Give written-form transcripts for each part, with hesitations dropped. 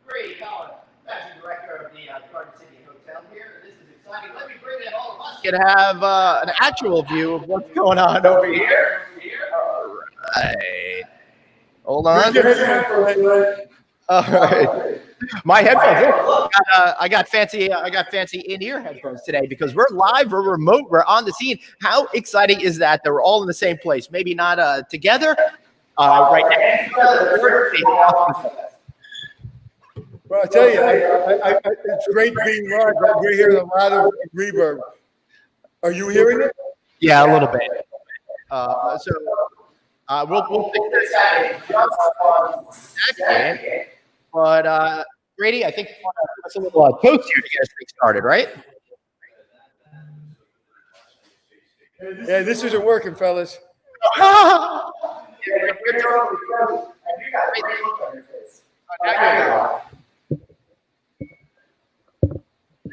Grady Colin, Managing Director of the Garden City Hotel here. This is exciting. Let me bring in all of us. You can have an actual view of what's going on over here. All right. Hold on. All right. My headphones. I got fancy in-ear headphones today because we're live, we're remote, we're on the scene. How exciting is that? They're all in the same place. Maybe not together right now. Well, I tell you, it's great being live. We're hearing a lot of reverb. Are you hearing it? Yeah, a little bit. We'll fix this out in just a second. But Grady, I think you want to give us a little toast here to get us things started, right? Yeah, this isn't working, fellas.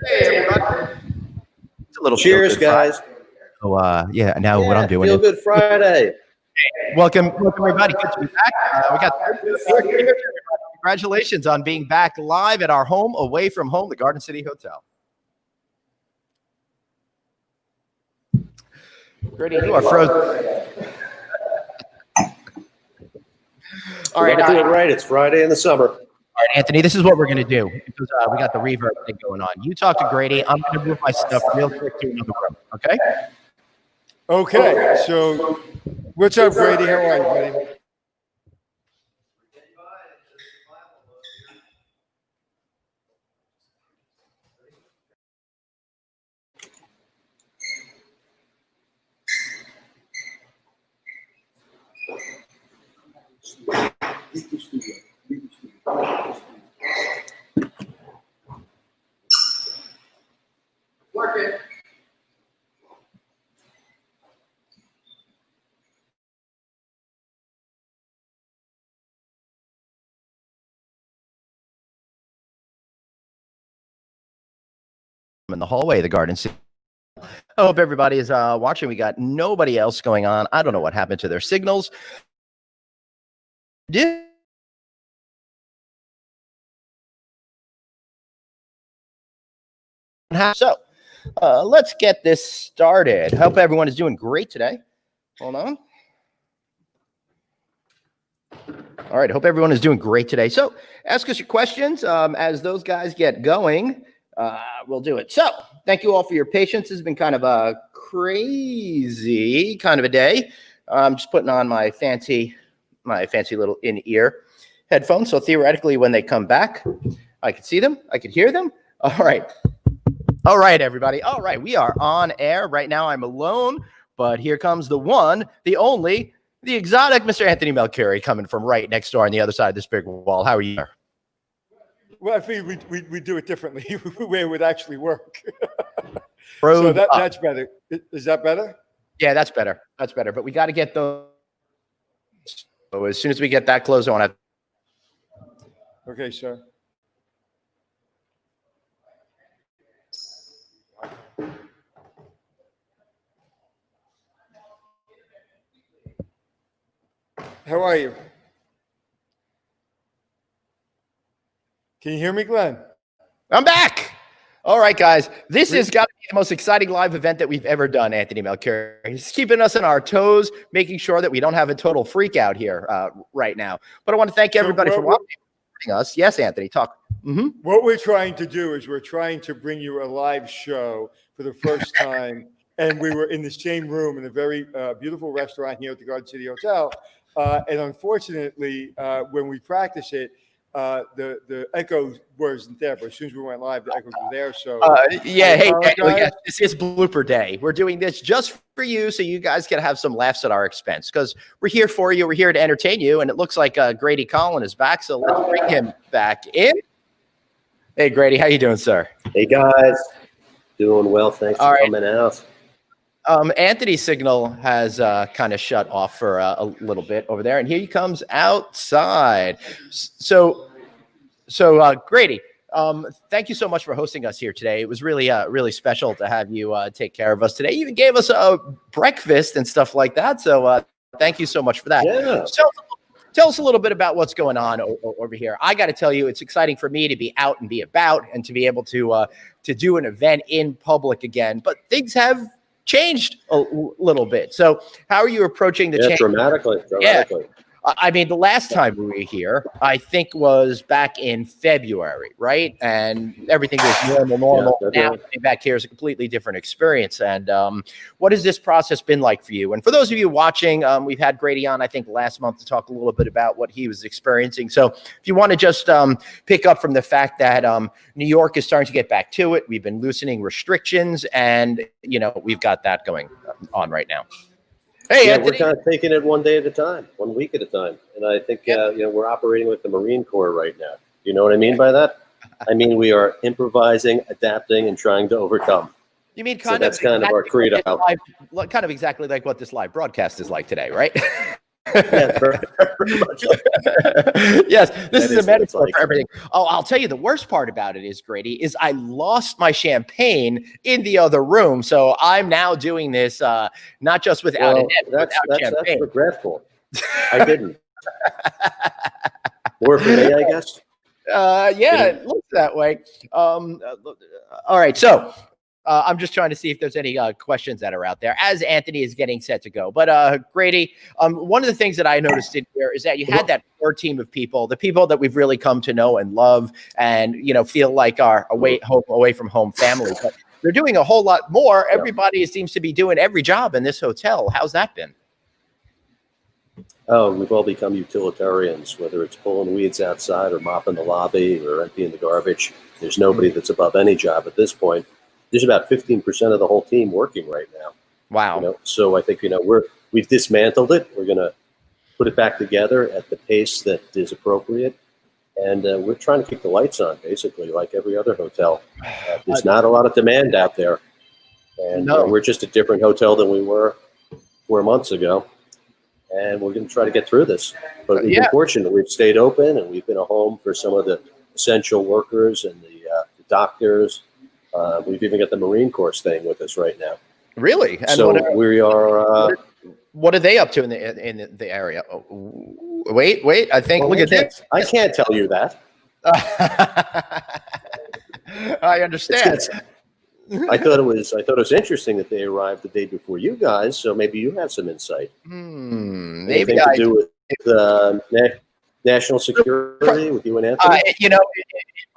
Hey, everybody. It's a little cheers, guys. So, what I'm doing Feel Good Friday. Welcome, everybody. Good to be back. We got congratulations on being back live at our home, away from home, the Garden City Hotel. Grady, you are frozen. All right, do it right. It's Friday in the summer. All right, Anthony, this is what we're going to do because we got the reverb thing going on. You talk to Grady. I'm going to move my stuff real quick to another room, okay? Okay, so what's up, Grady? How are you, buddy? Working. In the hallway of the Garden City. I hope everybody is watching. We got nobody else going on. I don't know what happened to their signals. So let's get this started. Hope everyone is doing great today. Hold on. All right. Hope everyone is doing great today. So ask us your questions as those guys get going. We'll do it. So thank you all for your patience. This has been kind of a crazy kind of a day. I'm just putting on my fancy little in-ear headphones. So theoretically, when they come back, I can see them. I can hear them. All right. All right, everybody. All right. We are on air right now. I'm alone, but here comes the one, the only, the exotic Mr. Anthony Melchiori coming from right next door on the other side of this big wall. How are you? Well, I figured we do it differently, where it would actually work. So that's better. Is that better? Yeah, that's better. That's better. But we got to get those. So as soon as we get that close, I want to. Okay, sir. How are you? Can you hear me, Glenn? I'm back. All right, guys. This has got to be the most exciting live event that we've ever done, Anthony Melchiori. He's keeping us on our toes, making sure that we don't have a total freak out here right now. But I want to thank everybody for watching us. Yes, Anthony, talk. Mm-hmm. What we're trying to do is we're trying to bring you a live show for the first time. And we were in the same room in a very beautiful restaurant here at the Garden City Hotel. And unfortunately, when we practice it, the echo wasn't there, but as soon as we went live, the echoes were there. So Yeah, I hey, apologize. Daniel, yes, this is blooper day. We're doing this just for you so you guys can have some laughs at our expense because we're here for you. We're here to entertain you. And it looks like Grady Colin is back. So let's bring him back in. Hey, Grady, how you doing, sir? Hey, guys. Doing well. Thanks for coming out. Anthony's signal has kind of shut off for a little bit over there. And here he comes outside. So Grady, thank you so much for hosting us here today. It was really special to have you take care of us today. You even gave us a breakfast and stuff like that. So thank you so much for that. Yeah. So tell us a little bit about what's going on over here. I got to tell you, it's exciting for me to be out and be about and to be able to do an event in public again. But things have changed a little bit. So how are you approaching the change? Dramatically. Yeah. I mean, the last time we were here, I think was back in February, right? And everything was normal. Yeah, now coming back here is a completely different experience. And what has this process been like for you? And for those of you watching, we've had Grady on, I think, last month to talk a little bit about what he was experiencing. So if you want to just pick up from the fact that New York is starting to get back to it, we've been loosening restrictions, and, we've got that going on right now. Hey, yeah, Anthony. we're kind of taking it one day at a time, 1 week at a time. And I think, we're operating with the Marine Corps right now. You know what I mean by that? I mean, we are improvising, adapting, and trying to overcome. You mean that's kind of our credo. Kind of exactly like what this live broadcast is like today, right? Yeah, very much. Yes, this is a metaphor for everything. Oh, I'll tell you the worst part about it is, Grady, is I lost my champagne in the other room. So I'm now doing this not just without that's champagne. That's regretful. I didn't. More for me, I guess. Yeah, it looks that way. All right, so I'm just trying to see if there's any questions that are out there as Anthony is getting set to go. But Grady, one of the things that I noticed in here is that you had that core team of people, the people that we've really come to know and love and, feel like our away from home family. But they're doing a whole lot more. Everybody seems to be doing every job in this hotel. How's that been? Oh, we've all become utilitarians, whether it's pulling weeds outside or mopping the lobby or emptying the garbage. There's nobody that's above any job at this point. There's about 15% of the whole team working right now. Wow. So I think, we've dismantled it. We're going to put it back together at the pace that is appropriate. And we're trying to keep the lights on, basically, like every other hotel. There's not a lot of demand out there. And we're just a different hotel than we were 4 months ago. And we're going to try to get through this. But we've been fortunate. We've stayed open, and we've been a home for some of the essential workers and the doctors. We've even got the Marine Corps staying with us right now. Really? And so we are. What are they up to in the area? Oh, wait. I think. Look at this. I can't tell you that. I understand. I thought it was interesting that they arrived the day before you guys. So maybe you have some insight. Maybe to do with national security with you and Anthony. It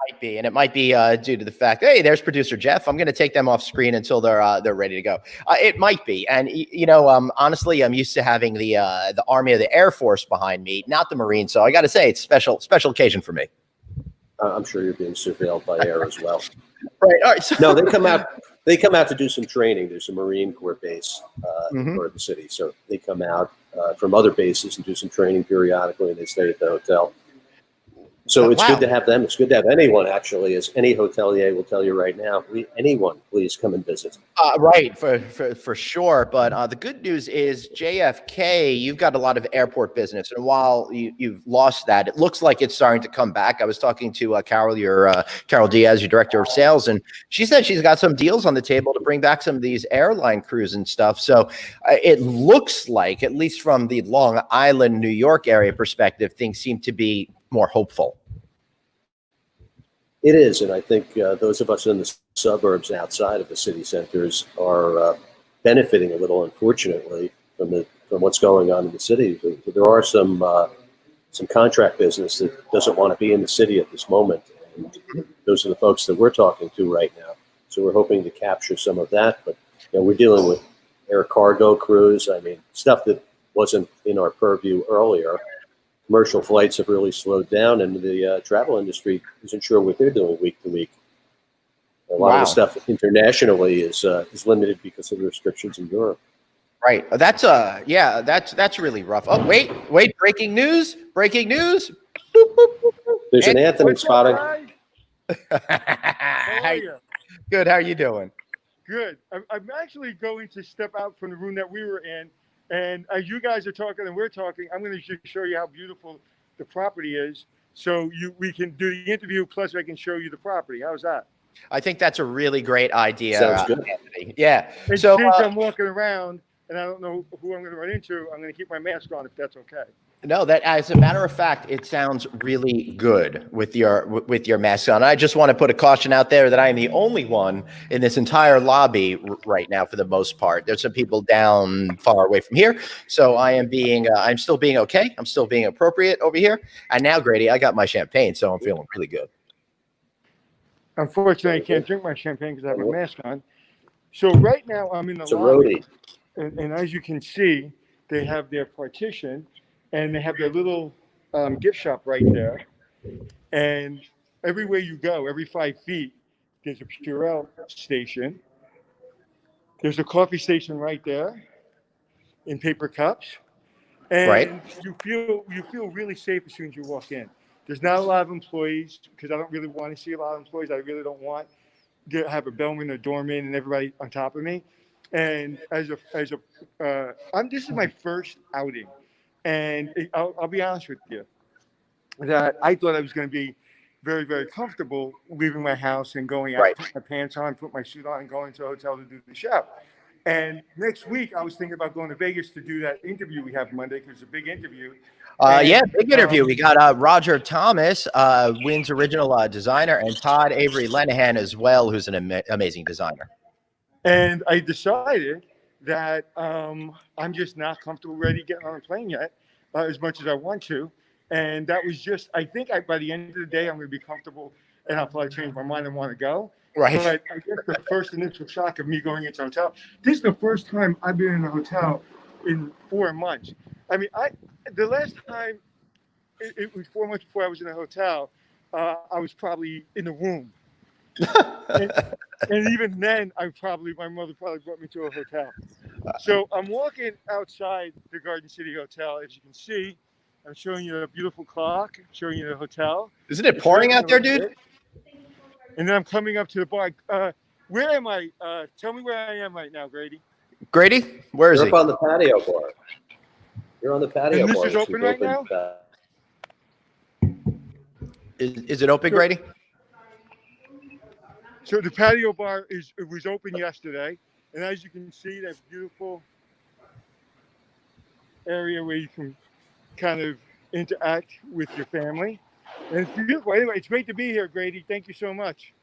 might be, and it might be due to the fact, hey, there's producer Jeff. I'm going to take them off screen until they're ready to go. It might be, and honestly, I'm used to having the Army of the Air Force behind me, not the Marines. So I got to say, it's special occasion for me. I'm sure you're being surveilled by air as well. Right. All right. So no, they come out to do some training. There's a Marine Corps base for the city, so they come out from other bases and do some training periodically, and they stay at the hotel. So it's good to have them. It's good to have anyone, actually, as any hotelier will tell you right now. Anyone, please come and visit. Right, for sure. But the good news is JFK, you've got a lot of airport business. And while you've lost that, it looks like it's starting to come back. I was talking to Carol Diaz, your director of sales, and she said she's got some deals on the table to bring back some of these airline crews and stuff. So it looks like, at least from the Long Island, New York area perspective, things seem to be more hopeful. It is, and I think those of us in the suburbs outside of the city centers are benefiting a little, unfortunately, from what's going on in the city. There are some contract business that doesn't want to be in the city at this moment, and those are the folks that we're talking to right now. So we're hoping to capture some of that, but we're dealing with air cargo crews. I mean, stuff that wasn't in our purview earlier, commercial flights have really slowed down, and the travel industry isn't sure what they're doing week to week. A lot of the stuff internationally is limited because of the restrictions in Europe. Right. That's really rough. Oh, wait, breaking news. Boop, boop, boop, boop. There's an Anthony spotting. How are you? Good. How are you doing? Good. I'm actually going to step out from the room that we were in, and as you guys are talking and we're talking, I'm going to just show you how beautiful the property is. So we can do the interview, plus I can show you the property. How's that? I think that's a really great idea. Sounds good. Anthony. Yeah. And So since I'm walking around and I don't know who I'm going to run into, I'm going to keep my mask on if that's okay. no, that as a matter of fact, it sounds really good with your mask on. I just want to put a caution out there that I am the only one in this entire lobby right now for the most part. There's some people down far away from here, so I am I'm still being okay. I'm still being appropriate over here. And now, Grady, I got my champagne, so I'm feeling really good. Unfortunately, I can't drink my champagne because I have a mask on. So right now I'm in the lobby, and as you can see, they have their partition, and they have their little gift shop right there. And everywhere you go, every 5 feet, there's a Purell station. There's a coffee station right there in paper cups. And you feel really safe as soon as you walk in. There's not a lot of employees because I don't really want to see a lot of employees. I really don't want to have a bellman, a doorman, and everybody on top of me. And this is my first outing, and I'll be honest with you that I thought I was going to be very, very comfortable leaving my house and going out, put my pants on, put my suit on, and going to a hotel to do the show. And next week, I was thinking about going to Vegas to do that interview we have Monday because it's a big interview. Big interview. We got Roger Thomas, Wynn's original designer, and Todd Avery Lenahan as well, who's an amazing designer. And I decided that I'm just not comfortable ready getting on a plane yet, as much as I want to. And that was just, I think by the end of the day, I'm going to be comfortable, and I'll probably change my mind and want to go. Right. But I guess the first initial shock of me going into a hotel, this is the first time I've been in a hotel in 4 months. I mean, the last time it was 4 months before I was in a hotel, I was probably in the womb. and even then, my mother probably brought me to a hotel. So I'm walking outside the Garden City Hotel. As you can see, I'm showing you a beautiful clock, showing you the hotel. Isn't it pouring out there, dude? And then I'm coming up to the bar. Where am I? Tell me where I am right now, Grady. Grady, where is he? You're up on the patio bar. You're on the patio and this bar. Is open right now? Is it open, Grady? So the patio bar was open yesterday, and as you can see, that beautiful area where you can kind of interact with your family. And it's beautiful. Anyway, it's great to be here, Grady. Thank you so much.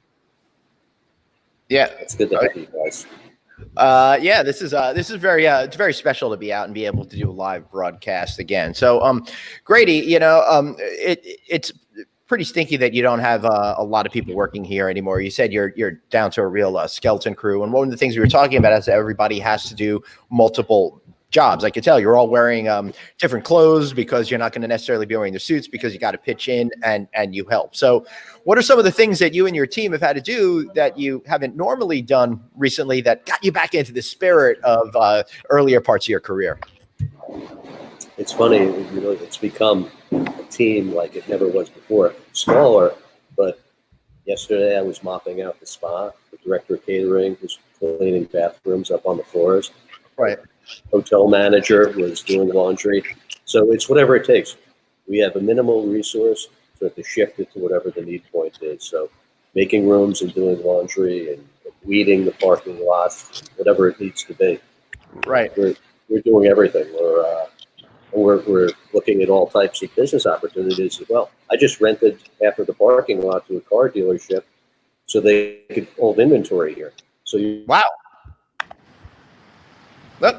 Yeah, it's good to have you guys. This is very it's very special to be out and be able to do a live broadcast again. So, Grady, it's pretty stinky that you don't have a lot of people working here anymore. You said you're down to a real skeleton crew, and one of the things we were talking about is that everybody has to do multiple jobs. I could tell you're all wearing different clothes because you're not going to necessarily be wearing the suits because you got to pitch in and you help. So what are some of the things that you and your team have had to do that you haven't normally done recently that got you back into the spirit of earlier parts of your career? It's funny, it's become a team like it never was before. Smaller, but yesterday I was mopping out the spa. The director of catering was cleaning bathrooms up on the floors. Right. Hotel manager was doing laundry. So it's whatever it takes. We have a minimal resource, so we have to shift it to whatever the need point is. So making rooms and doing laundry and weeding the parking lot, whatever it needs to be. Right. We're doing everything. We're looking at all types of business opportunities as well. I just rented half of the parking lot to a car dealership so they could hold inventory here. So wow.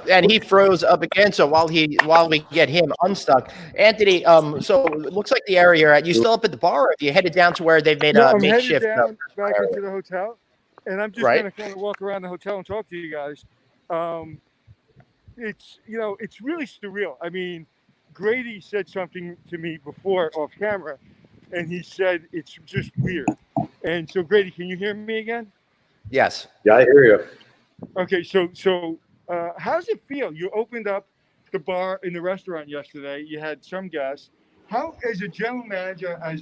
And he froze up again. So while we get him unstuck, Anthony. So it looks like the area you're at. You still up at the bar? Or have you headed down to where they've made a makeshift? I'm headed down back into the hotel, and I'm just going to kind of walk around the hotel and talk to you guys. It's really surreal. I mean, Grady said something to me before off camera, and he said it's just weird. And so, Grady, can you hear me again? Yes. Yeah, I hear you. Okay, how does it feel? You opened up the bar in the restaurant yesterday. You had some guests. How, as a general manager, as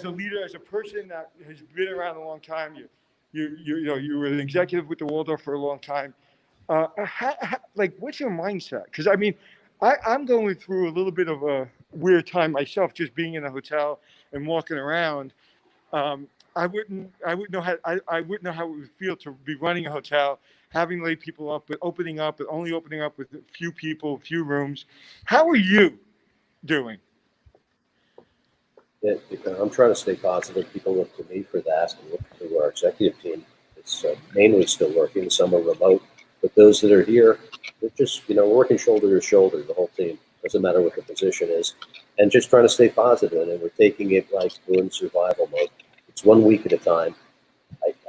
a leader, as a person that has been around a long time, you were an executive with the Waldorf for a long time. Like, what's your mindset? Because I mean, I'm going through a little bit of a weird time myself, just being in a hotel and walking around. I wouldn't know I wouldn't know how it would feel to be running a hotel, having laid people up, but only opening up with a few people, a few rooms. How are you doing? I'm trying to stay positive. People look to me for that, and look to our executive team. It's mainly still working. Some are remote, but those that are here, they're just working shoulder to shoulder. The whole team, doesn't matter what the position is, and just trying to stay positive. And we're taking it like we're in survival mode. It's 1 week at a time.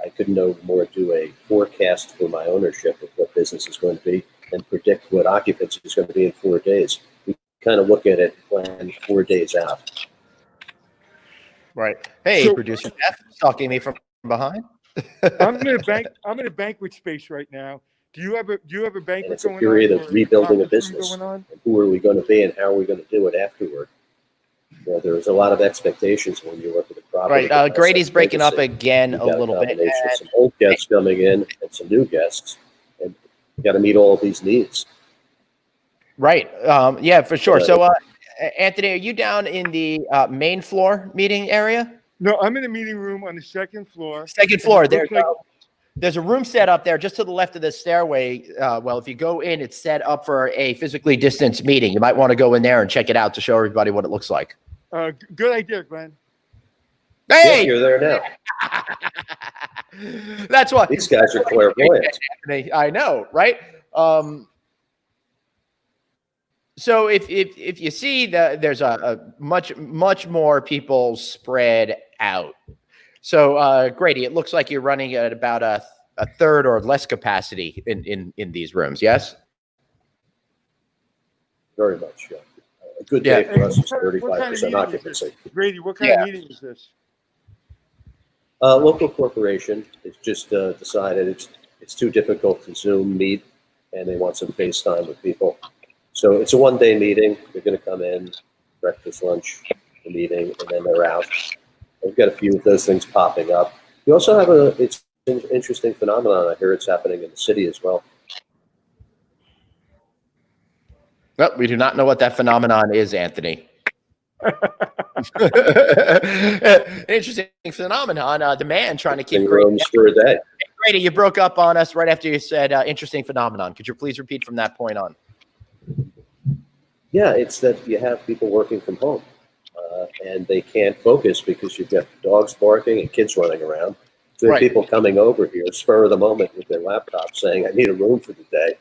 I couldn't no more do a forecast for my ownership of what business is going to be and predict what occupancy is going to be in 4 days. We kind of look at it, plan 4 days out. Right. Hey, So- producer Jeff, stalking me from behind. I'm in a banquet space right now. Do you have a And banquet it's a going period on? of rebuilding a conference room business. going on? And who are we going to be and how are we going to do it afterward? There's a lot of expectations when you look at the property. Right. Grady's breaking up again a little bit. Of some old guests coming in and some new guests, and you got to meet all of these needs. Right. Yeah, for sure. So, Anthony, are you down in the main floor meeting area? No, I'm in a meeting room on the second floor. Second floor. There's a room set up there just to the left of the stairway. Well, if you go in, it's set up for a physically distanced meeting. You might want to go in there and check it out to show everybody what it looks like. Good idea, Glenn. Hey, Yeah, you're there now. That's what These guys are clairvoyant. I know, right? So if you see that there's a much more people spread out. So Grady, it looks like you're running at about a third or less capacity in these rooms. Yes. Very much. Yeah. A good day for us is 35% occupancy. Grady, what kind of meeting is this? Local corporation has just decided it's too difficult to Zoom meet, and they want some FaceTime with people. So it's a one-day meeting. They're going to come in, breakfast, lunch, the meeting, and then they're out. We've got a few of those things popping up. We also have it's an interesting phenomenon. I hear it's happening in the city as well. Well, we do not know what that phenomenon is, Anthony. Interesting phenomenon. The man trying to keep rooms for a day. Grady, you broke up on us right after you said interesting phenomenon. Could you please repeat from that point on? Yeah, it's that you have people working from home, and they can't focus because you've got dogs barking and kids running around. So there are people coming over here, spur of the moment, with their laptops saying, I need a room for the day.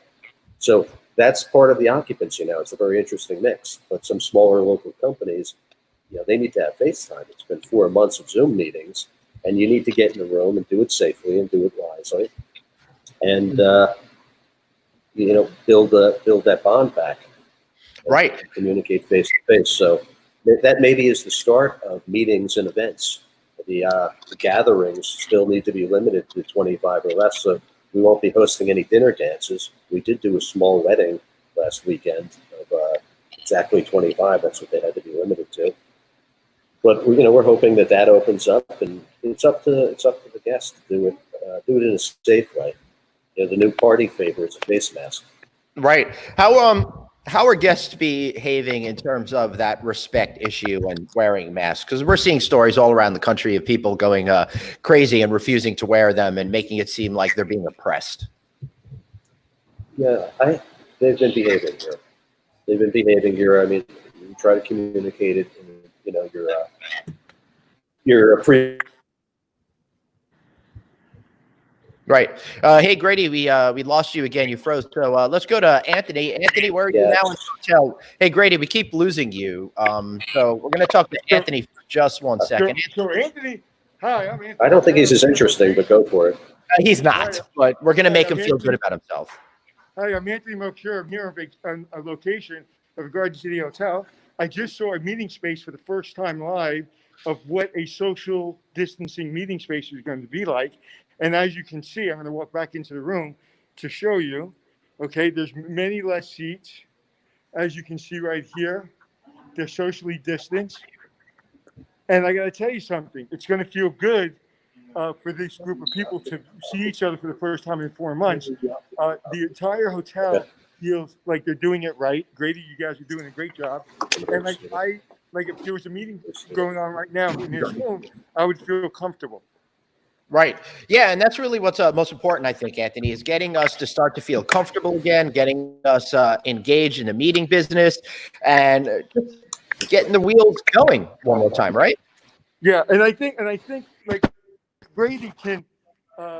So that's part of the occupancy now. It's a very interesting mix. But some smaller local companies, they need to have FaceTime. It's been 4 months of Zoom meetings, and you need to get in the room and do it safely and do it wisely, and build that bond back. Right. Communicate face to face. So that maybe is the start of meetings and events. The gatherings still need to be limited to 25 or less. So we won't be hosting any dinner dances. We did do a small wedding last weekend of exactly 25. That's what they had to be limited to. But we're hoping that opens up, and it's up to the guests to do it in a safe way. The new party favor is a face mask. Right. How are guests behaving in terms of that respect issue and wearing masks? Because we're seeing stories all around the country of people going crazy and refusing to wear them and making it seem like they're being oppressed. Yeah, they've been behaving here. I mean, you try to communicate it, and you're a pre. Right. Hey, Grady, we lost you again. You froze. So let's go to Anthony. Anthony, where are you now in the hotel? Hey, Grady, we keep losing you. So we're going to talk to Anthony for just 1 second. So Anthony, hi, I'm Anthony. I don't think he's as interesting, but go for it. He's not, but we're going to make him feel good about himself. Hi, I'm Anthony Melchior. I'm here on a location of Garden City Hotel, I just saw a meeting space for the first time live of what a social distancing meeting space is going to be like. And as you can see, I'm going to walk back into the room to show you. Okay, there's many less seats. As you can see right here, they're socially distanced. And I got to tell you something, it's going to feel good for this group of people to see each other for the first time in 4 months. The entire hotel feels like they're doing it right. Grady, you guys are doing a great job. And like if there was a meeting going on right now in this room, I would feel comfortable. Right. Yeah, and that's really what's most important, I think, Anthony, is getting us to start to feel comfortable again, getting us engaged in the meeting business, and just getting the wheels going one more time, right? Yeah, and I think like Grady can,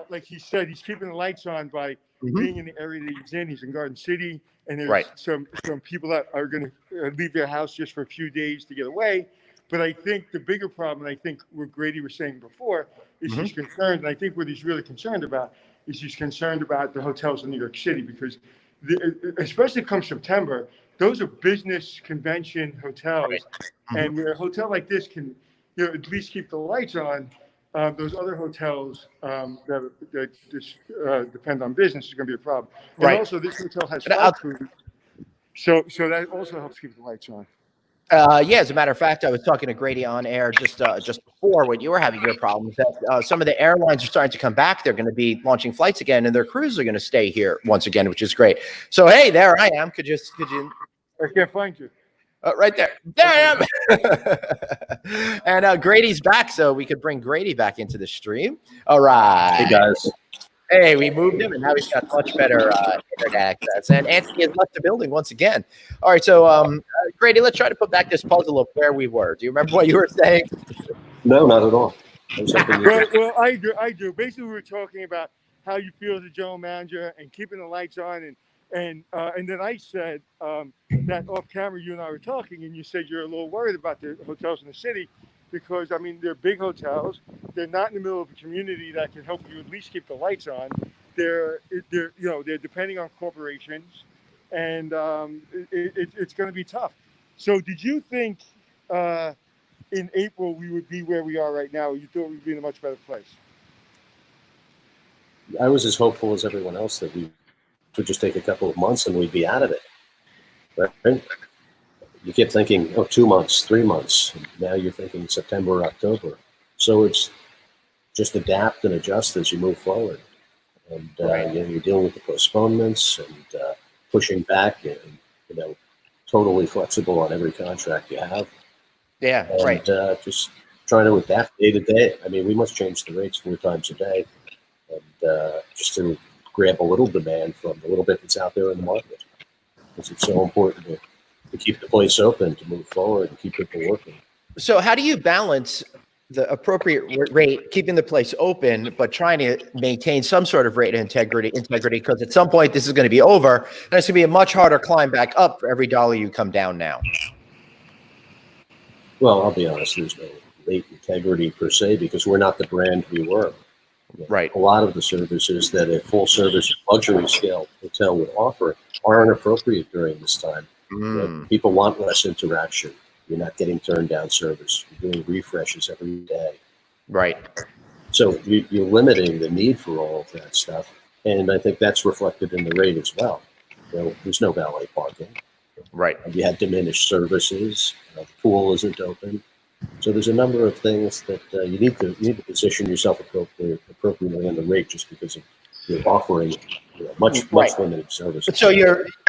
like he said, he's keeping the lights on by being in the area that he's in. He's in Garden City, and there's some people that are going to leave their house just for a few days to get away. But I think the bigger problem, and I think what Grady was saying before, is he's concerned, and I think what he's really concerned about is he's concerned about the hotels in New York City, because especially come September, those are business convention hotels, and where a hotel like this can, at least keep the lights on. Those other hotels that just depend on business is going to be a problem. And also, this hotel has flight crew, so that also helps keep the lights on. Yeah, as a matter of fact, I was talking to Grady on air just before when you were having your problems that some of the airlines are starting to come back. They're going to be launching flights again, and their crews are going to stay here once again, which is great. So, hey, there I am. Could you? I can't find you. Right there. There I am. And Grady's back, so we could bring Grady back into the stream. All right. Hey, guys. Hey, we moved him, and now he's got much better internet access. And Anthony has left the building once again. All right, so Grady, let's try to put back this puzzle of where we were. Do you remember what you were saying? No, not at all. Well, I do. Basically, we were talking about how you feel as a general manager and keeping the lights on, and then I said that off camera, you and I were talking, and you said you're a little worried about the hotels in the city, because I mean they're big hotels. They're not in the middle of a community that can help you at least keep the lights on. They're depending on corporations, and it's going to be tough. So, did you think in April we would be where we are right now? You thought we'd be in a much better place? I was as hopeful as everyone else that we would just take a couple of months and we'd be out of it. Right? You kept thinking, 2 months, 3 months. Now you're thinking September, October. So it's just adapt and adjust as you move forward. And you're dealing with the postponements and pushing back, and totally flexible on every contract you have. Yeah, and, just trying to adapt day to day. I mean, we must change the rates 4 times a day, and just to grab a little demand from the little bit that's out there in the market, because it's so important to keep the place open, to move forward and keep people working. So how do you balance the appropriate rate, keeping the place open, but trying to maintain some sort of rate of integrity, because at some point this is going to be over, and it's going to be a much harder climb back up for every dollar you come down now? Well, I'll be honest, there's no rate integrity per se, because we're not the brand we were. Right. A lot of the services that a full service luxury scale hotel would offer aren't appropriate during this time. People want less interaction. You're not getting turned down service. You're doing refreshes every day. Right. So you're limiting the need for all of that stuff. And I think that's reflected in the rate as well. There's no valet parking. Right. You have diminished services. The pool isn't open. So there's a number of things that you need to position yourself appropriately on the rate, just because you're offering much limited services. So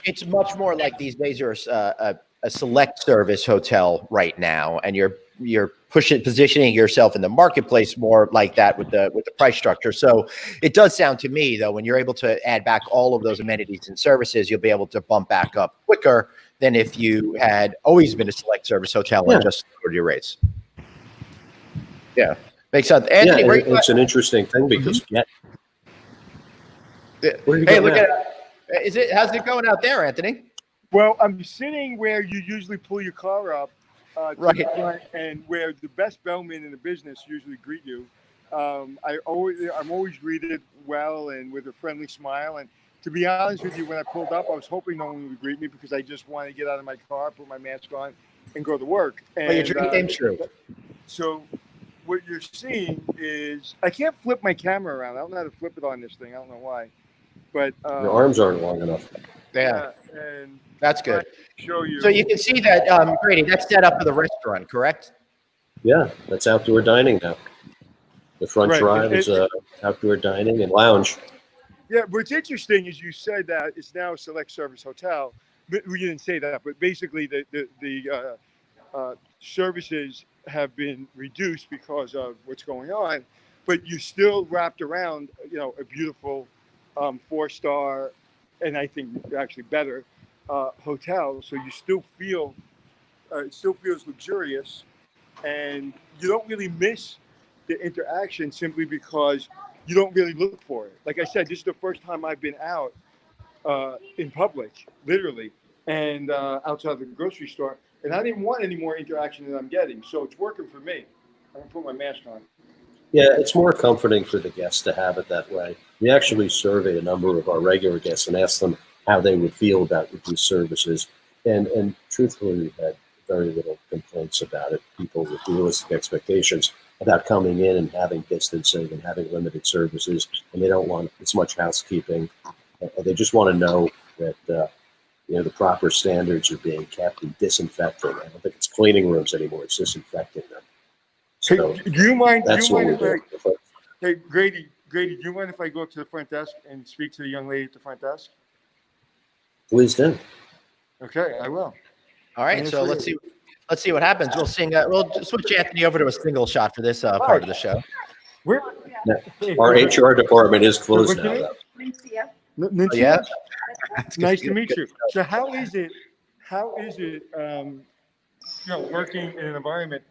it's much more like these days you're a select service hotel right now, and you're positioning yourself in the marketplace more like that with the price structure. So it does sound to me, though, when you're able to add back all of those amenities and services, you'll be able to bump back up quicker than if you had always been a select service hotel and just lowered your rates. Yeah, makes sense. Anthony, it's an interesting thing, because hey, look at how's it going out there, Anthony? Well, I'm sitting where you usually pull your car up, right, and where the best bellmen in the business usually greet you. I'm always greeted well and with a friendly smile, and to be honest with you, when I pulled up, I was hoping no one would greet me because I just wanted to get out of my car, put my mask on, and go to work. And But your dream came true. So what you're seeing is I can't flip my camera around. I don't know how to flip it on this thing. I don't know why. But Your arms aren't long enough. Yeah, and that's good. Show you. So you can see that, Grady, that's set up for the restaurant, correct? Yeah, that's outdoor dining now. The front drive is outdoor dining and lounge. Yeah, what's interesting is you said that it's now a select service hotel. But we didn't say that, but basically the services have been reduced because of what's going on. But you still wrapped around, a beautiful 4-star, and I think actually better hotel. So you still feel it still feels luxurious, and you don't really miss the interaction simply because you don't really look for it. Like I said, this is the first time I've been out in public, literally, and outside the grocery store, and I didn't want any more interaction than I'm getting. So it's working for me. I'm gonna put my mask on. Yeah, it's more comforting for the guests to have it that way. We actually surveyed a number of our regular guests and asked them how they would feel about these services, and truthfully, we had very little complaints about it. People with realistic expectations about coming in and having distancing and having limited services, and they don't want as much housekeeping. They just want to know that the proper standards are being kept in disinfecting. I don't think it's cleaning rooms anymore; it's disinfecting them. So do you mind? That's do you what mind we're if doing. Hey, Grady, do you mind if I go up to the front desk and speak to the young lady at the front desk? Please do. Okay, I will. All right, so let's see what happens. We'll switch Anthony over to a single shot for this part of the show. Our HR department is closed now. Though. Yeah. Nice to meet you. So how is it working in an environment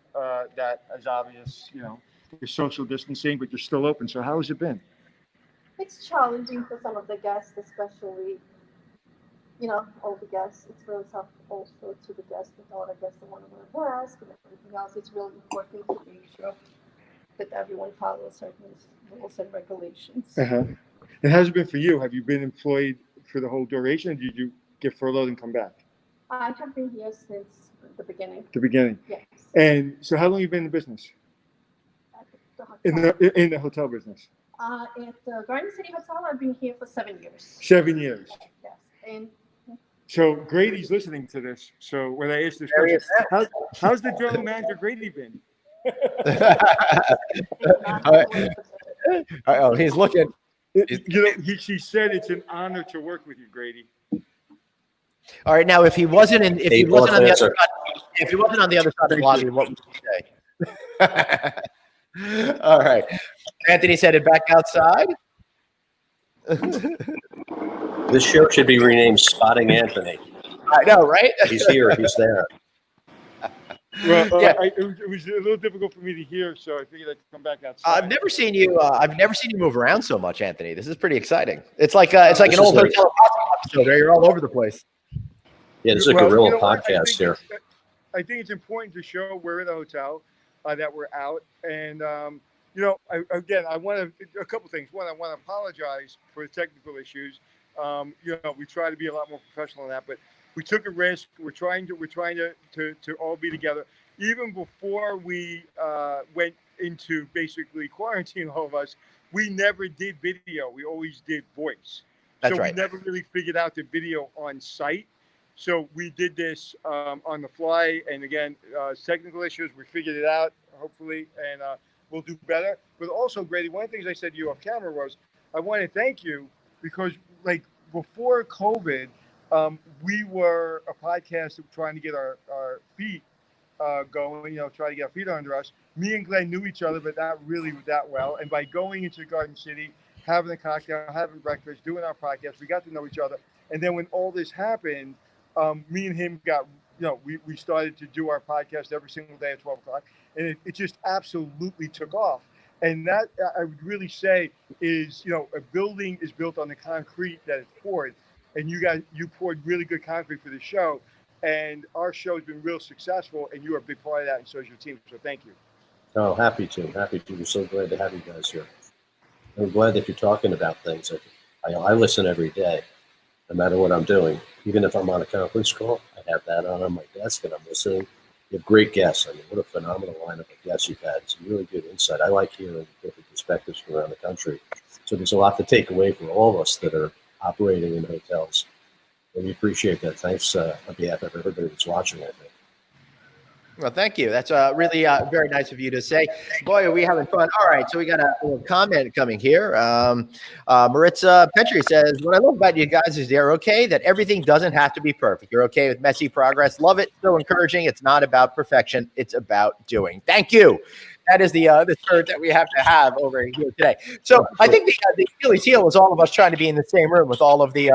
that is obvious, you're social distancing, but you're still open. So how has it been? It's challenging for some of the guests, especially, all the guests. It's really tough also to the guests with all the guests that want to wear a mask and everything else. It's really important to make sure that everyone follows certain rules and regulations. And how's it been for you? Have you been employed for the whole duration? Or did you get furloughed and come back? I have been here since the beginning. The beginning. Yes. And so how long have you been in the business? In the hotel business? At the Garden City Hotel, I've been here for 7 years. 7 years. Yes. And so Grady's listening to this. So when I ask this question, how's the general manager Grady been? Oh, he's looking. She said it's an honor to work with you, Grady. All right, now if he wasn't on the other side of the lobby, what would you say? All right, Anthony's headed back outside. This show should be renamed Spotting Anthony. I know, right? He's here. He's there. Well, it was a little difficult for me to hear, so I figured I'd come back outside. I've never seen you move around so much, Anthony. This is pretty exciting. It's like an old hotel episode. You're all over the place. Yeah, this is a guerrilla podcast here. I think it's important to show we're in a hotel, that we're out, and I want a couple things. One, I want to apologize for the technical issues. We try to be a lot more professional in that, but we took a risk. We're trying to all be together. Even before we went into basically quarantine, all of us, we never did video. We always did voice. That's so right. We never really figured out the video on site. So we did this on the fly. And again, technical issues, we figured it out, hopefully, and we'll do better. But also, Grady, one of the things I said to you off camera was, I want to thank you because, like, before COVID, we were a podcast trying to get our feet going, try to get our feet under us. Me and Glenn knew each other, but not really that well. And by going into Garden City, having a cocktail, having breakfast, doing our podcast, we got to know each other. And then when all this happened, me and him got, we started to do our podcast every single day at 12 o'clock. And it just absolutely took off. And that, I would really say, is, a building is built on the concrete that it's poured. And you poured really good concrete for the show. And our show has been real successful. And you are a big part of that. And so is your team. So thank you. Oh, happy to. We're so glad to have you guys here. I'm glad that you're talking about things. I listen every day, no matter what I'm doing. Even if I'm on a conference call, I have that on my desk and I'm listening. You have great guests. I mean, what a phenomenal lineup of guests you've had. Some really good insight. I like hearing different perspectives from around the country. So there's a lot to take away for all of us that are operating in hotels. And we appreciate that. Thanks on behalf of everybody that's watching, I think. Well, thank you. That's really very nice of you to say. Boy, are we having fun. All right, so we got a little comment coming here. Maritza Petri says, what I love about you guys is you're okay that everything doesn't have to be perfect. You're okay with messy progress. Love it. So encouraging. It's not about perfection. It's about doing. Thank you. That is the spirit that we have to have over here today. So I think the Achilles heel is all of us trying to be in the same room with all of the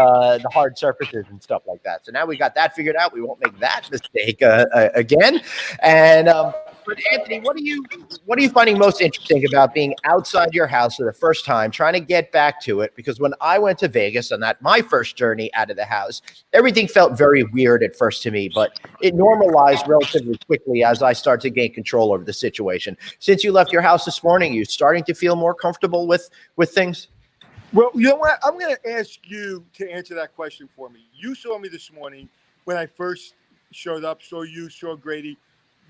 hard surfaces and stuff like that. So now we got that figured out. We won't make that mistake again. And but Anthony, what are you finding most interesting about being outside your house for the first time, trying to get back to it? Because when I went to Vegas on my first journey out of the house, everything felt very weird at first to me, but it normalized relatively quickly as I started to gain control over the situation. Since you left your house this morning, you starting to feel more comfortable with things? Well, you know what? I'm going to ask you to answer that question for me. You saw me this morning when I first showed up, saw Grady.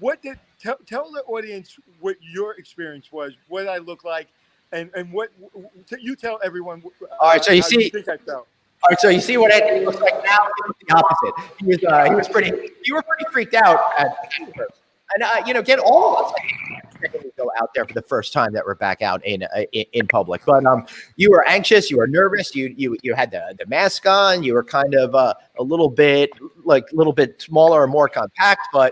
What did tell the audience what your experience was, what I look like, and what you tell everyone. All right, so you see, you think I felt. All right, so you see what Anthony looks like now. He was the opposite. He was pretty. You were pretty freaked out at first, and get all of us. We go out there for the first time that we're back out in public, but you were anxious, you were nervous, you had the mask on, you were kind of a little bit smaller or more compact, but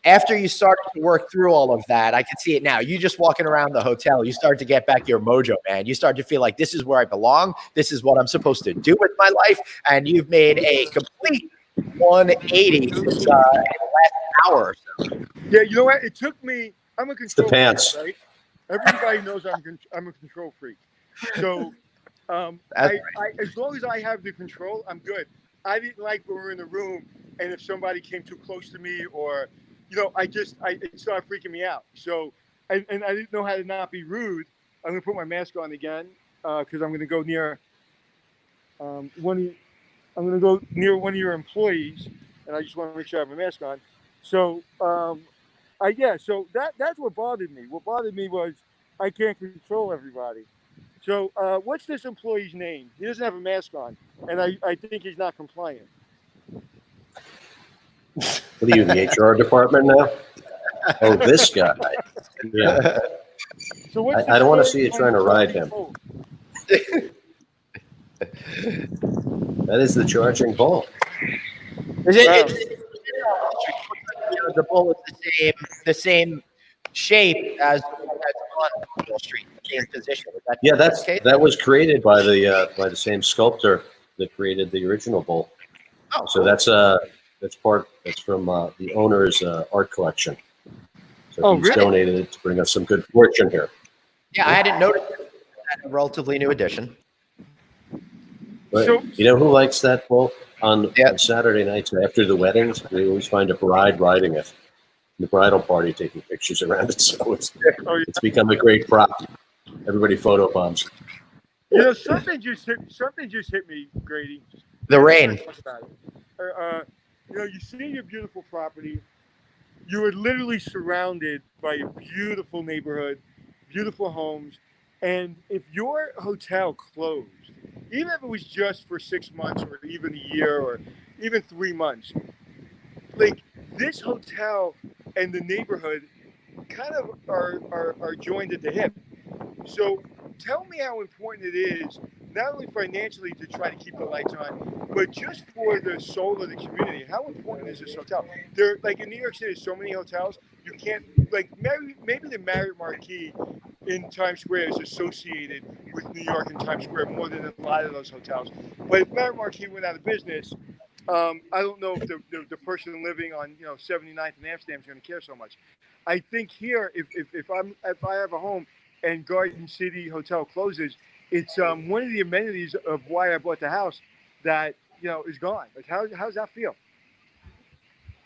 after you started to work through all of that, I can see it now. You just walking around the hotel, you start to get back your mojo, man. You start to feel like this is where I belong. This is what I'm supposed to do with my life. And you've made a complete 180 since the last hour or so. Yeah, you know what? It took me. I'm a control the pants. freak, right? Everybody knows I'm a control freak. So Right. as long as I have the control, I'm good. I didn't like when we were in the room and if somebody came too close to me or, it started freaking me out. So, and I didn't know how to not be rude. I'm going to put my mask on again because I'm going to go near one of your employees, and I just want to make sure I have a mask on. So, so that's what bothered me. What bothered me was I can't control everybody. So, what's this employee's name? He doesn't have a mask on, and I think he's not compliant. What are you, the HR department now? Oh, this guy. Yeah. So I don't want to see you trying to ride him. That is the charging bull. The bull is the same shape as on Wall Street, same position. That was created by the same sculptor that created the original bull. Oh, so cool. that's from the owner's art collection. So he's really? donated it to bring us some good fortune here. Yeah, I hadn't noticed it. A relatively new addition. But So, you know who likes that bull? On Saturday nights after the weddings, we always find a bride riding it. The bridal party taking pictures around it. So it's become a great prop. Everybody photo bombs. Something just hit me, Grady. The rain. You see your beautiful property. You are literally surrounded by a beautiful neighborhood, beautiful homes. And if your hotel closed, even if it was just for 6 months or even a year or even 3 months, like this hotel and the neighborhood kind of are joined at the hip. So tell me how important it is, not only financially to try to keep the lights on, but just for the soul of the community. How important is this hotel? There, like in New York City, there's so many hotels. You can't, like maybe the Marriott Marquis in Times Square is associated with New York and Times Square more than a lot of those hotels. But if Marriott Marquis went out of business, I don't know if the person living on 79th and Amsterdam is going to care so much. I think here, if I have a home and Garden City Hotel closes, it's one of the amenities of why I bought the house that is gone. Like how's that feel?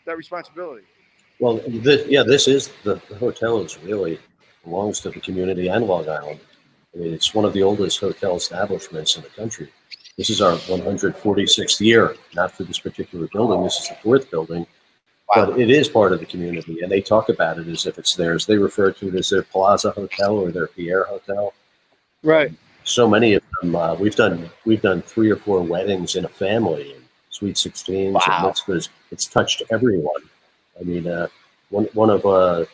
That responsibility. Well, this is the hotel is really belongs to the community and Long Island. I mean, it's one of the oldest hotel establishments in the country. This is our 146th year, not for this particular building. This is the fourth building, Wow. but it is part of the community, and they talk about it as if it's theirs. They refer to it as their Plaza Hotel or their Pierre Hotel. Right. So many of them. We've done 3 or 4 weddings in a family, and sweet 16s and mitzvahs. It's touched everyone. I mean, one of our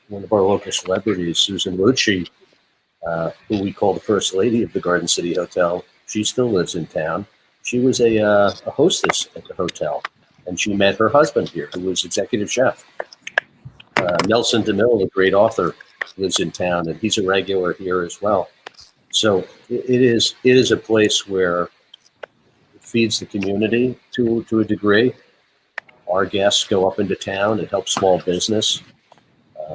local celebrities, Susan Lucci, who we call the First Lady of the Garden City Hotel. She still lives in town. She was a hostess at the hotel, and she met her husband here, who was executive chef. Nelson DeMille, a great author, lives in town, and he's a regular here as well. So it is a place where it feeds the community to a degree. Our guests go up into town and help small business.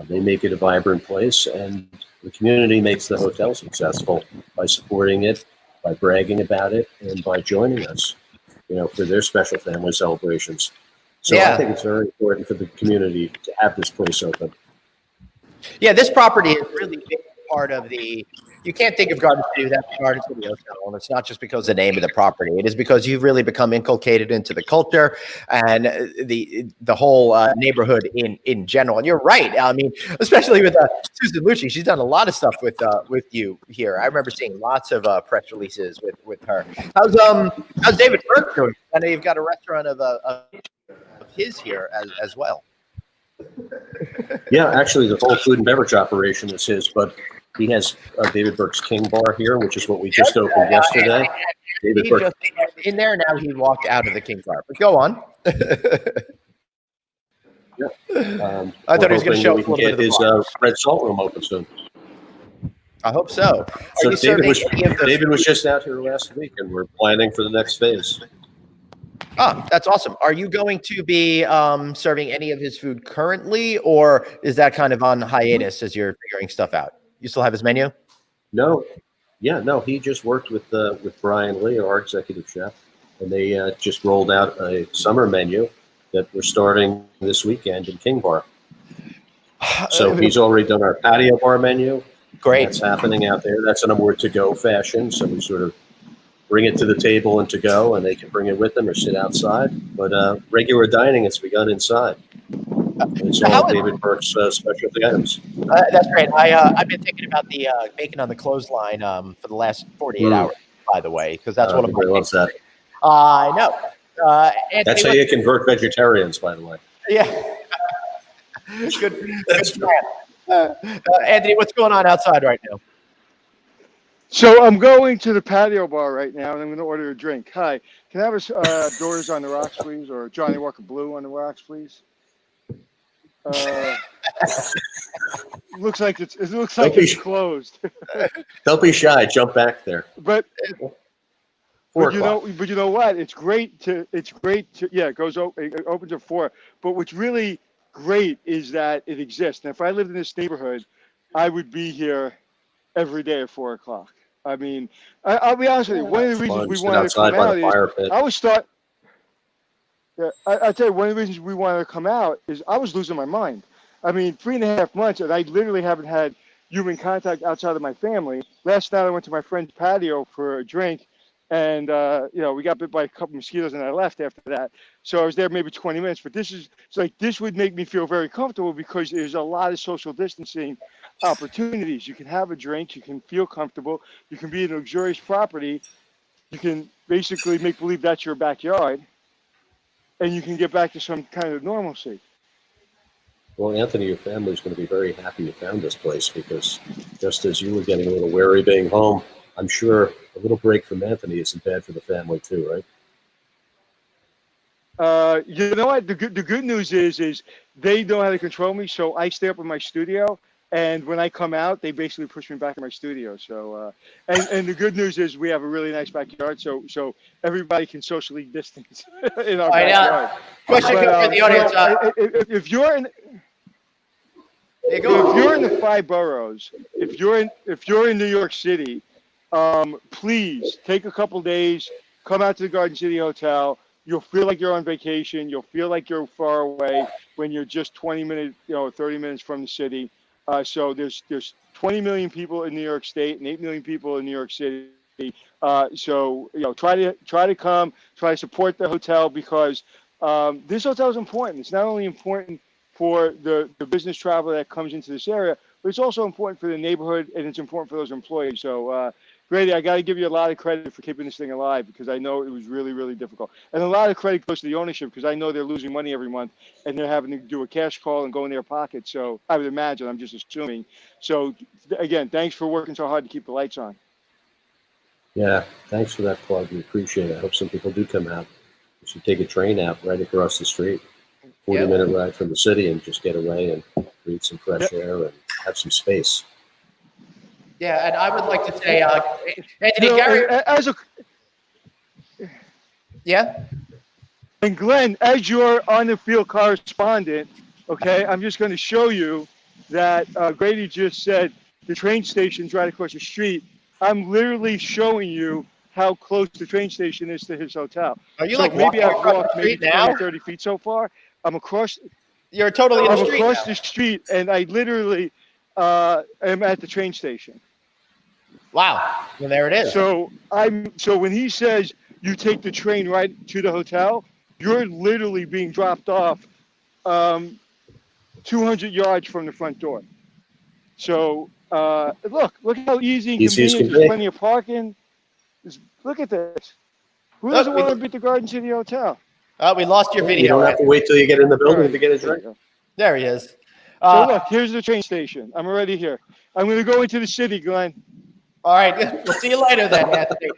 They make it a vibrant place, and the community makes the hotel successful by supporting it, by bragging about it, and by joining us, for their special family celebrations. So I think it's very important for the community to have this place open. Yeah, this property is really big part of the. You can't think of Garden City without the Garden City Hotel, and it's not just because of the name of the property. It is because you've really become inculcated into the culture and the whole neighborhood in general. And you're right. I mean, especially with Susan Lucci, she's done a lot of stuff with you here. I remember seeing lots of press releases with her. How's David Burke doing? I know you've got a restaurant of his here as well. Yeah, actually, the whole food and beverage operation is his, but he has David Burke's King Bar here, which is what we just opened yesterday. David Burke. Just in there now. He walked out of the King Bar, but go on. I thought he was going to show us a little bit of his the Red Salt Room open soon. I hope so. So David was just out here last week, and we're planning for the next phase. Oh, that's awesome. Are you going to be serving any of his food currently, or is that kind of on hiatus as you're figuring stuff out? You still have his menu? No. Yeah, no, he just worked with Brian Lee, our executive chef, and they just rolled out a summer menu that we're starting this weekend in King Bar. So he's already done our patio bar menu. Great. That's happening out there. That's in a more to-go fashion, so we sort of bring it to the table and to go, and they can bring it with them or sit outside. But regular dining has begun inside. It's all David Burke's specialty items. That's great. I've been thinking about the bacon on the clothesline for the last 48 hours, by the way, because that's one of my loves that. I know. Anthony, that's how you convert vegetarians, by the way. Yeah. Good. Anthony, what's going on outside right now? So I'm going to the patio bar right now, and I'm going to order a drink. Hi, can I have a Doors on the Rocks, please, or Johnny Walker Blue on the Rocks, please? Looks like it's closed. Don't be shy. Jump back there. But you know what? It's great to yeah. It opens at 4. But what's really great is that it exists. And if I lived in this neighborhood, I would be here every day at 4 o'clock. I mean, I'll be honest with you. One of the reasons we wanted to come out is I tell you, one of the reasons we wanted to come out is I was losing my mind. I mean, 3.5 months, and I literally haven't had human contact outside of my family. Last night, I went to my friend's patio for a drink, and we got bit by a couple mosquitoes, and I left after that. So I was there maybe 20 minutes. But this would make me feel very comfortable because there's a lot of social distancing opportunities. You can have a drink, you can feel comfortable, you can be in a luxurious property, you can basically make believe that's your backyard, and you can get back to some kind of normalcy. Well, Anthony, your family is going to be very happy you found this place because just as you were getting a little wary being home, I'm sure a little break from Anthony isn't bad for the family too, right? You know what? The good news is they know how to control me, so I stay up in my studio, and when I come out, they basically push me back in my studio. So, and the good news is we have a really nice backyard, so everybody can socially distance in our backyard. Question for the audience: if you're in the 5 boroughs, if you're in New York City, please take a couple days, come out to the Garden City Hotel. You'll feel like you're on vacation. You'll feel like you're far away when you're just 20 minutes, 30 minutes from the city. So there's 20 million people in New York State and 8 million people in New York City. So try to come, try to support the hotel, because this hotel is important. It's not only important for the business traveler that comes into this area, but it's also important for the neighborhood, and it's important for those employees. So Grady, I got to give you a lot of credit for keeping this thing alive, because I know it was really, really difficult. And a lot of credit goes to the ownership, because I know they're losing money every month and they're having to do a cash call and go in their pocket. So I would imagine, I'm just assuming. So again, thanks for working so hard to keep the lights on. Yeah, thanks for that plug. We appreciate it. I hope some people do come out. We should take a train out right across the street, 40-minute ride from the city, and just get away and breathe some fresh air and have some space. Yeah, and I would like to say, Anthony, Gary. Yeah. And Glenn, as your on-the-field correspondent, okay, I'm just going to show you that Grady just said the train station's right across the street. I'm literally showing you how close the train station is to his hotel. Are you so like maybe I've walked maybe 20, now? 30 feet so far. I'm across. You're totally in the street across now. the street, and I literally am at the train station. Wow. Well, there it is. So when he says you take the train right to the hotel, you're literally being dropped off 200 yards from the front door. So look how easy and convenient. There's plenty of parking. Look at this. Who doesn't want to be at the Garden City Hotel? We lost your video. You don't have to wait till you get in the building to get a drink. There he is. So look, here's the train station. I'm already here. I'm going to go into the city, Glenn. All right. We'll see you later then, Anthony.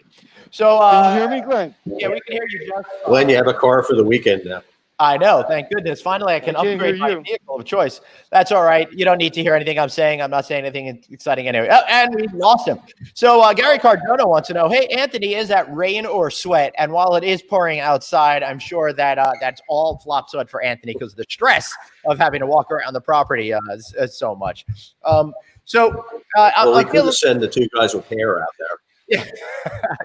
So, can you hear me, Glenn? Yeah, we can hear you, Josh. Glenn, you have a car for the weekend now. I know. Thank goodness. Finally, I can upgrade my vehicle of choice. That's all right. You don't need to hear anything I'm saying. I'm not saying anything exciting anyway. Oh, and we lost him. So Gary Cardona wants to know, hey, Anthony, is that rain or sweat? And while it is pouring outside, I'm sure that that's all flop sweat for Anthony because of the stress of having to walk around the property so much. Well, we could send the two guys with hair out there. Yeah,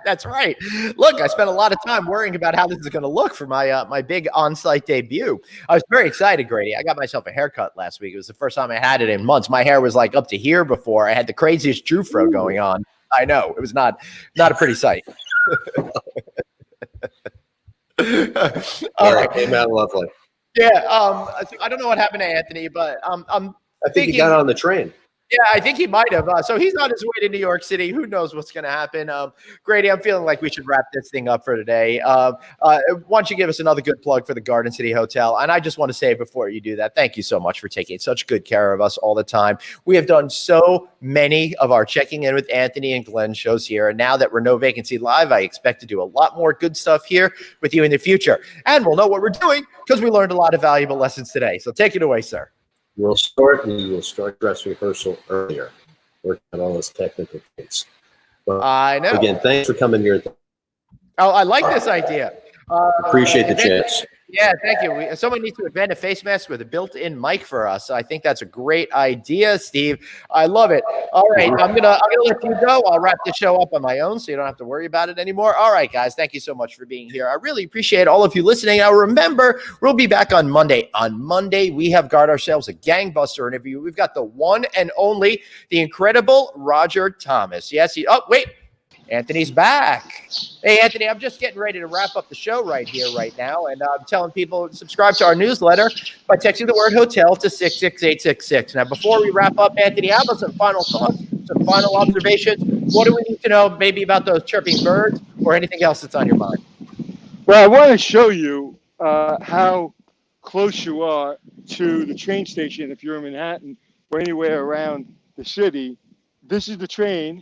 that's right. Look, I spent a lot of time worrying about how this is going to look for my my big on-site debut. I was very excited, Grady. I got myself a haircut last week. It was the first time I had it in months. My hair was like up to here before. I had the craziest Jufro going on. I know. It was not a pretty sight. All right. Came out lovely. Yeah. I don't know what happened to Anthony, but I think he got on the train. Yeah, I think he might have. So he's on his way to New York City. Who knows what's going to happen? Grady, I'm feeling like we should wrap this thing up for today. Why don't you give us another good plug for the Garden City Hotel? And I just want to say before you do that, thank you so much for taking such good care of us all the time. We have done so many of our checking in with Anthony and Glenn shows here. And now that we're No Vacancy Live, I expect to do a lot more good stuff here with you in the future. And we'll know what we're doing because we learned a lot of valuable lessons today. So take it away, sir. We will start dress rehearsal earlier. Working on all those technical things. But I know. Again, thanks for coming here. Oh, I like this idea. Appreciate the chance. Yeah, thank you. Someone needs to invent a face mask with a built-in mic for us. I think that's a great idea, Steve. I love it. All right, I'm gonna let you go. I'll wrap the show up on my own, so you don't have to worry about it anymore. All right, guys, thank you so much for being here. I really appreciate all of you listening. Now, remember, we'll be back on Monday. On Monday, we have got ourselves a gangbuster interview. We've got the one and only, the incredible Roger Thomas. Yes, wait. Anthony's back. Hey, Anthony, I'm just getting ready to wrap up the show right here, right now. And I'm telling people to subscribe to our newsletter by texting the word hotel to 66866. Now, before we wrap up, Anthony, how about some final thoughts, some final observations? What do we need to know maybe about those chirping birds or anything else that's on your mind? Well, I want to show you how close you are to the train station if you're in Manhattan or anywhere around the city. This is the train.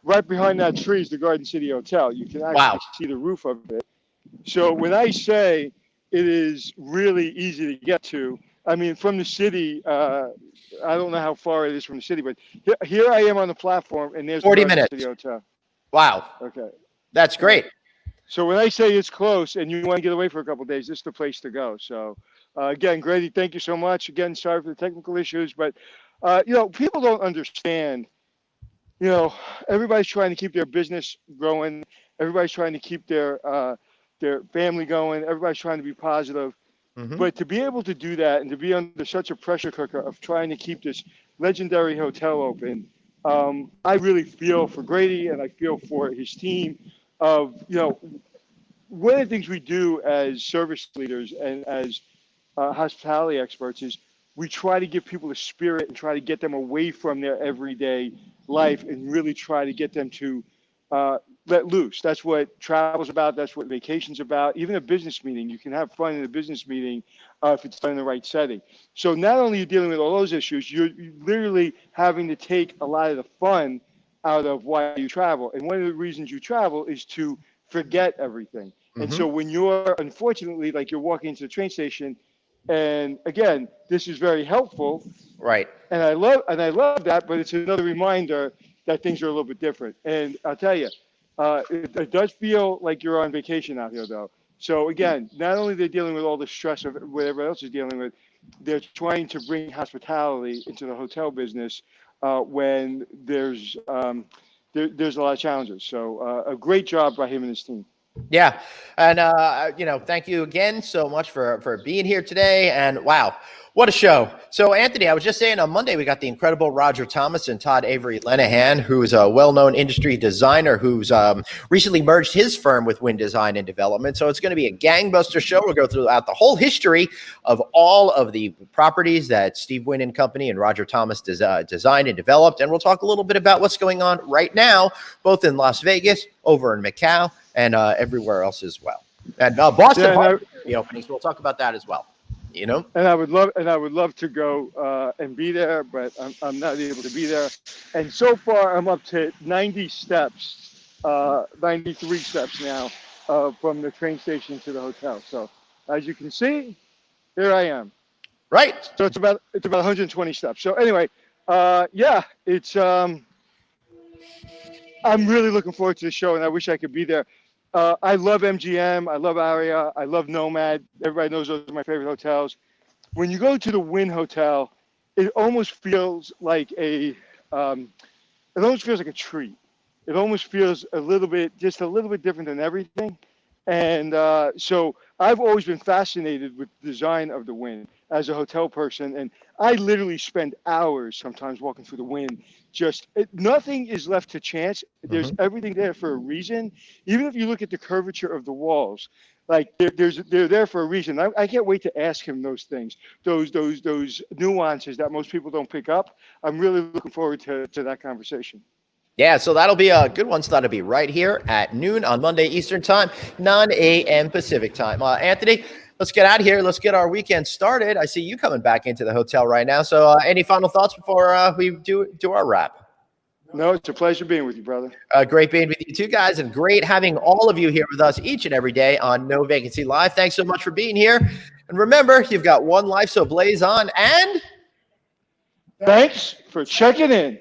Right behind that tree is the Garden City Hotel. You can actually see the roof of it. So when I say it is really easy to get to, I mean, from the city, I don't know how far it is from the city, but here I am on the platform, and there's 40 the Garden minutes. City Hotel. Wow. Okay. That's great. So when I say it's close and you want to get away for a couple of days, this is the place to go. So again, Grady, thank you so much. Again, sorry for the technical issues, but people don't understand. Everybody's trying to keep their business growing. Everybody's trying to keep their family going. Everybody's trying to be positive. Mhm. But to be able to do that and to be under such a pressure cooker of trying to keep this legendary hotel open, I really feel for Grady and I feel for his team of, one of the things we do as service leaders and as hospitality experts is we try to give people a spirit and try to get them away from their everyday life and really try to get them to let loose. That's what travel's about. That's what vacation's about. Even a business meeting, you can have fun in a business meeting if it's done in the right setting. So not only are you dealing with all those issues, you're literally having to take a lot of the fun out of why you travel. And one of the reasons you travel is to forget everything. And Mhm. so when you're, unfortunately, like you're walking into the train station, and again, this is very helpful, Right. and I love that, but it's another reminder that things are a little bit different. And I'll tell you, it does feel like you're on vacation out here, though. So again, not only they're dealing with all the stress of what everybody else is dealing with, they're trying to bring hospitality into the hotel business when there's a lot of challenges. So a great job by him and his team. Yeah. And, thank you again so much for being here today. And wow, what a show. So, Anthony, I was just saying on Monday, we got the incredible Roger Thomas and Todd Avery Lenahan, who's a well-known industry designer who's recently merged his firm with Wynn Design and Development. So it's going to be a gangbuster show. We'll go throughout the whole history of all of the properties that Steve Wynn and Company and Roger Thomas designed and developed. And we'll talk a little bit about what's going on right now, both in Las Vegas, over in Macau, and everywhere else as well. And Boston Harbor, the openings. We'll talk about that as well. And I would love to go and be there, but I'm not able to be there. And so far, I'm up to 90 steps, 93 steps now from the train station to the hotel. So as you can see, here I am. Right. So it's about 120 steps. So anyway, it's I'm really looking forward to the show, and I wish I could be there. I love MGM. I love Aria. I love Nomad. Everybody knows those are my favorite hotels. When you go to the Wynn Hotel, it almost feels like it almost feels like a treat. It almost feels just a little bit different than everything. And so I've always been fascinated with the design of the Wynn as a hotel person. And I literally spend hours sometimes walking through the Wynn. Nothing is left to chance. There's everything there for a reason. Even if you look at the curvature of the walls, like they're there for a reason. I can't wait to ask him those things, those nuances that most people don't pick up. I'm really looking forward to that conversation. Yeah, so that'll be a good one. So that'll be right here at noon on Monday Eastern Time, 9 a.m. Pacific Time. Anthony, let's get out of here. Let's get our weekend started. I see you coming back into the hotel right now. So any final thoughts before we do our wrap? No, it's a pleasure being with you, brother. Great being with you too, guys, and great having all of you here with us each and every day on No Vacancy Live. Thanks so much for being here. And remember, you've got one life, so blaze on. And thanks for checking in.